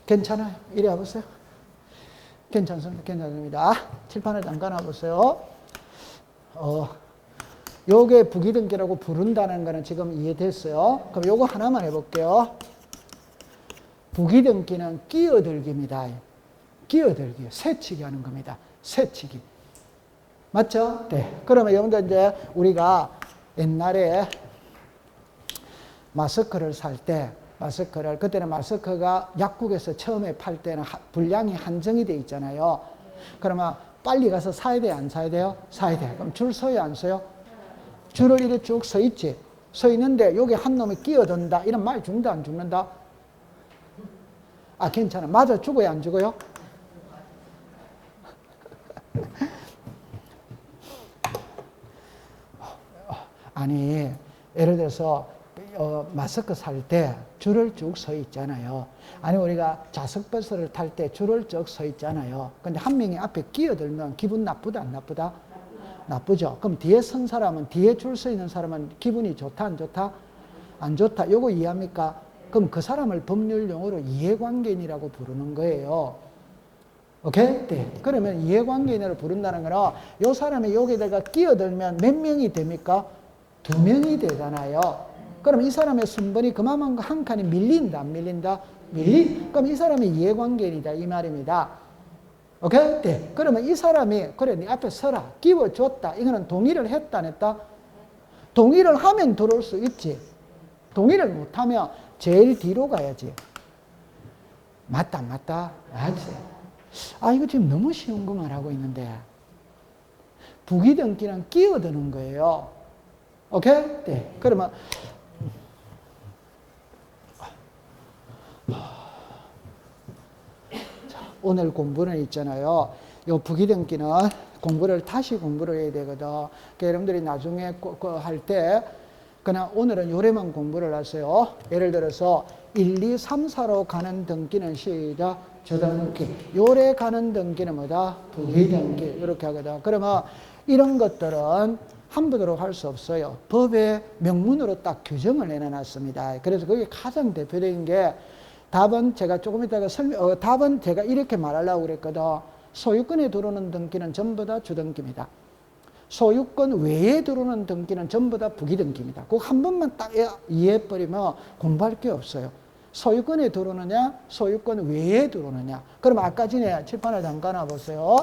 괜찮아요. 이리 와보세요. 괜찮습니다. 칠판을 잠깐 와보세요. 요게 부기등기라고 부른다는 거는 지금 이해됐어요. 그럼 요거 하나만 해볼게요. 부기등기는 끼어들기입니다. 끼어들기, 새치기 하는 겁니다. 새치기. 맞죠? 네. 그러면 여러분들 이제 우리가 옛날에 마스크를 살 때, 그때는 마스크가 약국에서 처음에 팔 때는 분량이 한정이 돼 있잖아요. 그러면 빨리 가서 사야 돼요? 안 사야 돼요? 사야 돼요. 그럼 줄 서요? 안 서요? 줄을 이렇게 쭉 서 있지. 서 있는데 여기 한 놈이 끼어든다. 이런 말 죽는다, 안 죽는다? 아, 괜찮아. 맞아 죽어요? 안 죽어요? 아니, 예를 들어서 마스크 살 때 줄을 쭉 서 있잖아요. 아니 우리가 좌석버스를 탈 때 줄을 쭉 서 있잖아요. 근데 한 명이 앞에 끼어들면 기분 나쁘다 안 나쁘다? 나쁘죠. 그럼 뒤에 선 사람은, 뒤에 줄 서 있는 사람은 기분이 좋다 안 좋다? 안 좋다. 요거 이해합니까? 그럼 그 사람을 법률 용어로 이해관계인이라고 부르는 거예요. 오케이? 네. 그러면 이해관계인으로 부른다는 거는 요 사람이 여기다가 끼어들면 몇 명이 됩니까? 2명이 되잖아요. 그럼 이 사람의 순번이 그만큼 한 칸이 밀린다, 안 밀린다? 그럼 이 사람이 이해관계인이다, 이 말입니다. 오케이? 네. 그러면 이 사람이, 그래, 네 앞에 서라. 끼워줬다. 이거는 동의를 했다, 안 했다? 동의를 하면 들어올 수 있지. 동의를 못하면 제일 뒤로 가야지. 맞다, 맞다. 맞지. 아, 이거 지금 너무 쉬운 것만 하고 있는데. 부기등기는 끼어드는 거예요. 오케이? 네. 그러면, 자, 오늘 공부는 있잖아요. 요 부기등기는 다시 공부를 해야 되거든. 그러니까 여러분들이 나중에 할 때, 그냥 오늘은 요래만 공부를 하세요. 예를 들어서 1, 2, 3, 4로 가는 등기는 시작, 저등기. 요래 가는 등기는 뭐다? 부기등기. 이렇게 하거든. 그러면 이런 것들은 함부로 할 수 없어요. 법의 명문으로 딱 규정을 내놔놨습니다. 그래서 그게 가장 대표적인 게 답은 제가 조금 이따가 답은 제가 이렇게 말하려고 그랬거든. 소유권에 들어오는 등기는 전부 다 주등기입니다. 소유권 외에 들어오는 등기는 전부 다 부기등기입니다. 그거 한 번만 딱 이해해버리면 공부할 게 없어요. 소유권에 들어오느냐, 소유권 외에 들어오느냐. 그럼 아까 전에 칠판을 잠깐 보세요.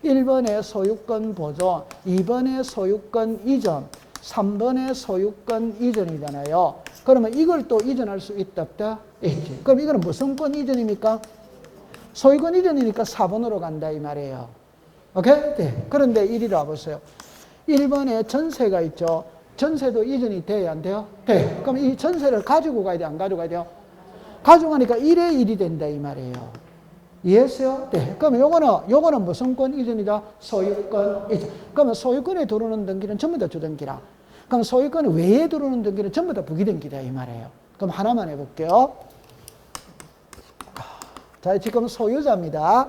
1번에 소유권 보존, 2번에 소유권 이전, 3번에 소유권 이전이잖아요. 그러면 이걸 또 이전할 수 있다, 없다? 있지. 그럼 이거는 무슨 권 이전입니까? 소유권 이전이니까 4번으로 간다, 이 말이에요. 오케이? 네. 그런데 이리로 와보세요. 1번에 전세가 있죠. 전세도 이전이 돼야 안 돼요? 돼. 그럼 이 전세를 가지고 가야 돼, 안 가지고 가야 돼요? 가져가니까 1의 1이 된다, 이 말이에요. 이해했어요? 네. 그러면 요거는 무슨 권 이전이다? 소유권 이전. 그러면 소유권에 들어오는 등기는 전부 다 주등기라. 그럼 소유권 외에 들어오는 등기는 전부 다 부기등기다, 이 말이에요. 그럼 하나만 해볼게요. 자, 지금 소유자입니다.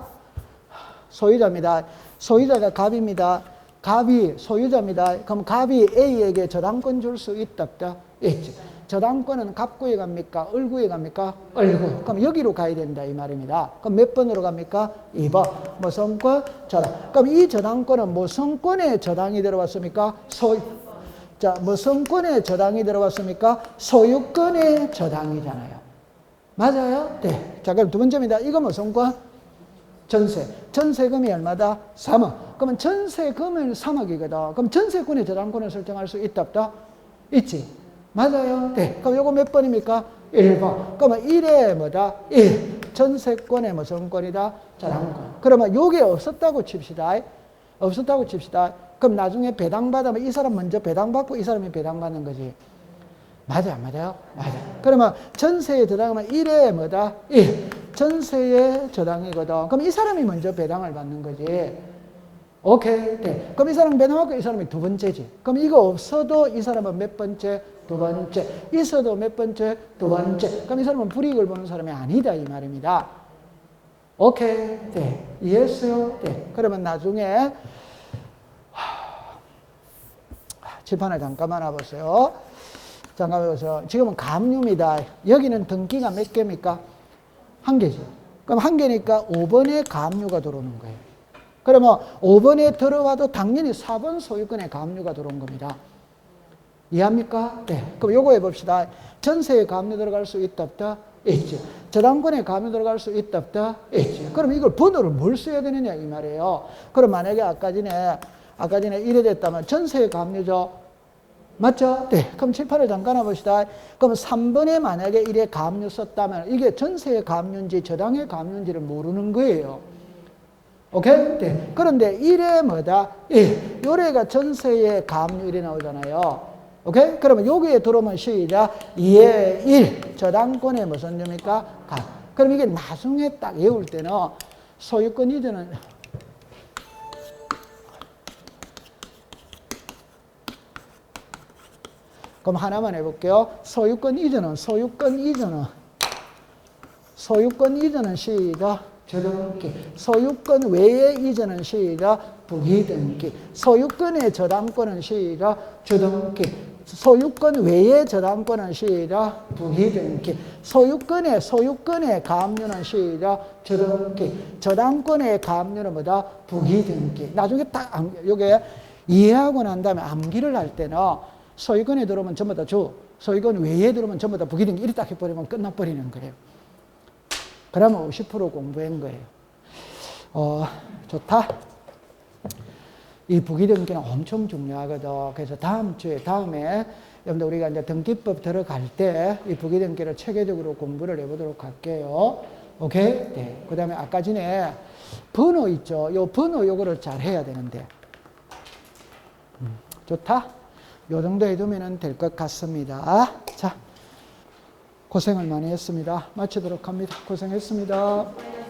소유자입니다. 소유자가 갑입니다. 갑이 소유자입니다. 그럼 갑이 A에게 저당권 줄 수 있다, 없다? 있지. 저당권은 갑구에 갑니까? 을구에 갑니까? 을구. 그럼 여기로 가야 된다, 이 말입니다. 그럼 몇 번으로 갑니까? 2번. 무슨 권? 저당. 그럼 이 저당권은 무슨 권에 저당이 들어왔습니까? 자, 무슨 권에 저당이 들어왔습니까? 소유권에 저당이잖아요. 맞아요? 네. 자, 그럼 두 번째입니다. 이거 무슨 권? 전세. 전세금이 얼마다? 3억. 그러면 전세금은 3억이거든. 그럼 전세권의 저당권을 설정할 수 있다, 없다? 있지. 맞아요. 네. 그럼 요거 몇 번입니까? 1번. 그러면 1에 뭐다? 1. 전세권의 무슨 권이다? 저당권. 그러면 요게 없었다고 칩시다. 없었다고 칩시다. 그럼 나중에 배당받으면 이 사람 먼저 배당받고 이 사람이 배당받는 거지. 맞아요, 맞아요? 맞아요. 그러면 전세에 저당하면 1에 뭐다? 1. 전세의 저당이거든. 그럼 이 사람이 먼저 배당을 받는 거지. 오케이. 네. 그럼 이 사람 배당받고 이 사람이 두 번째지. 그럼 이거 없어도 이 사람은 몇 번째? 두 번째. 있어도 몇 번째? 두 번째. 그럼 이 사람은 불이익을 보는 사람이 아니다, 이 말입니다. 오케이. 네. 이해했어요? 네. 그러면 나중에 칠판을 잠깐만 와보세요. 잠깐만 보세요. 지금은 가압류입니다. 여기는 등기가 몇 개입니까? 한 개죠. 그럼 한 개니까 5번에 가압류가 들어오는 거예요. 그러면 5번에 들어와도 당연히 4번 소유권에 가압류가 들어온 겁니다. 이해합니까? 네. 그럼 요거 해봅시다. 전세에 가압류 들어갈 수 있다, 없다? 있지. 저당권에 가압류 들어갈 수 있다, 없다? 있지. 그럼 이걸 번호를 뭘 써야 되느냐, 이 말이에요. 그럼 만약에 아까 전에 이래 됐다면 전세에 가압류죠? 맞죠? 네. 그럼 칠판을 잠깐 해봅시다. 그럼 3번에 만약에 이래 가압류 썼다면 이게 전세의 가압류인지 저당의 가압류인지를 모르는 거예요. 오케이? 네. 그런데 1에 뭐다? 1. 요래가 전세의 가압류 이래 나오잖아요. 오케이? 그러면 여기에 들어오면 시작. 2에 1. 저당권의 무슨 점입니까? 가. 그럼 이게 나중에 딱 외울 때는 소유권 이전은 그럼 하나만 해볼게요. 소유권 이전은 시작. 저등기. 소유권 외의 이전은 시작. 부기등기. 소유권의 저당권은 시작. 저등기. 소유권 외의 저당권은 시작. 부기등기. 소유권의 가압류는 시작. 저등기. 저당권의 가압류는 뭐다? 부기등기. 나중에 딱 요게 이해하고 난 다음에 암기를 할 때는 소유권에 들어오면 전부 다 주, 소유권 외에 들어오면 전부 다 부기등기 이리 딱 해버리면 끝나버리는 거예요. 그러면 50% 공부한 거예요. 좋다. 이 부기등기는 엄청 중요하거든. 그래서 다음에 여러분들 우리가 이제 등기법 들어갈 때 이 부기등기를 체계적으로 공부를 해보도록 할게요. 오케이? 네. 그 다음에 아까 전에 번호 있죠. 요 번호 요거를 잘 해야 되는데. 좋다. 요 정도 해두면 될 것 같습니다. 자, 고생을 많이 했습니다. 마치도록 합니다. 고생했습니다.